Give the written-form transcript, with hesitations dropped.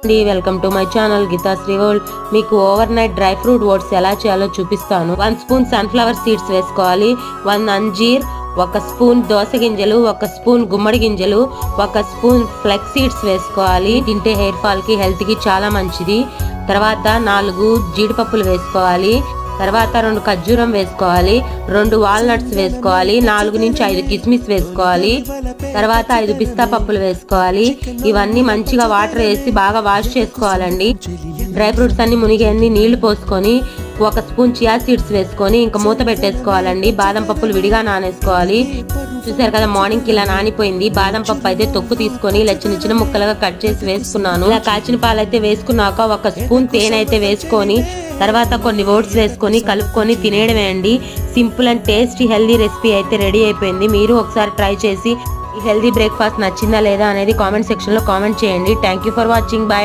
Welcome to my channel Geethasri world. మీకు overnight dry fruit oats ఎలా చేయాలో చూపిస్తాను. 1 స్పూన్ సన్ఫ్లవర్ సీడ్స్ వేసుకోవాలి, 1 అంజీర్, 1 స్పూన్ దోస గింజలు, 1 స్పూన్ గుమ్మడి గింజలు, 1 స్పూన్ ఫ్లెక్స్ సీడ్స్ వేసుకోవాలి. తింటే హెయిర్ ఫాల్ కి హెల్త్ కి చాలా మంచిది. తర్వాత 4 జీడిపప్పులు వేసుకోవాలి. తర్వాత 2 ఖర్జూరం వేసుకోవాలి, 2 వాల్నట్స్ వేసుకోవాలి, 4 నుంచి 5 కిస్మిస్ వేసుకోవాలి. తర్వాత 5 పిస్తా పప్పులు వేసుకోవాలి. ఇవన్నీ మంచిగా వాటర్ వేసి బాగా వాష్ చేసుకోవాలండి. డ్రై ఫ్రూట్స్ అన్ని మునిగి నీళ్లు పోసుకొని 1 స్పూన్ చియా సీడ్స్ వేసుకొని ఇంకా మూత పెట్టేసుకోవాలండి. బాదం పప్పులు విడిగా నానేసుకోవాలి. చూసారు కదా, మార్నింగ్ కి ఇలా నానిపోయింది. బాదం పప్పు అయితే తొక్కు తీసుకొని ఇలా చిన్న చిన్న ముక్కలుగా కట్ చేసి వేసుకున్నాను. ఇలా కాచిన పాలు అయితే వేసుకున్నాక 1 స్పూన్ తేనె అయితే వేసుకొని తర్వాత కొన్ని ఓట్స్ వేసుకొని కలుపుకొని తినేయడమే అండి. Simple and tasty healthy recipe అయితే రెడీ అయిపోయింది. మీరు ఒకసారి ట్రై చేసి ఈ హెల్దీ బ్రేక్ఫాస్ట్ నచ్చిందా లేదా అనేది కామెంట్ సెక్షన్ లో కామెంట్ చేయండి. Thank you for watching. Bye.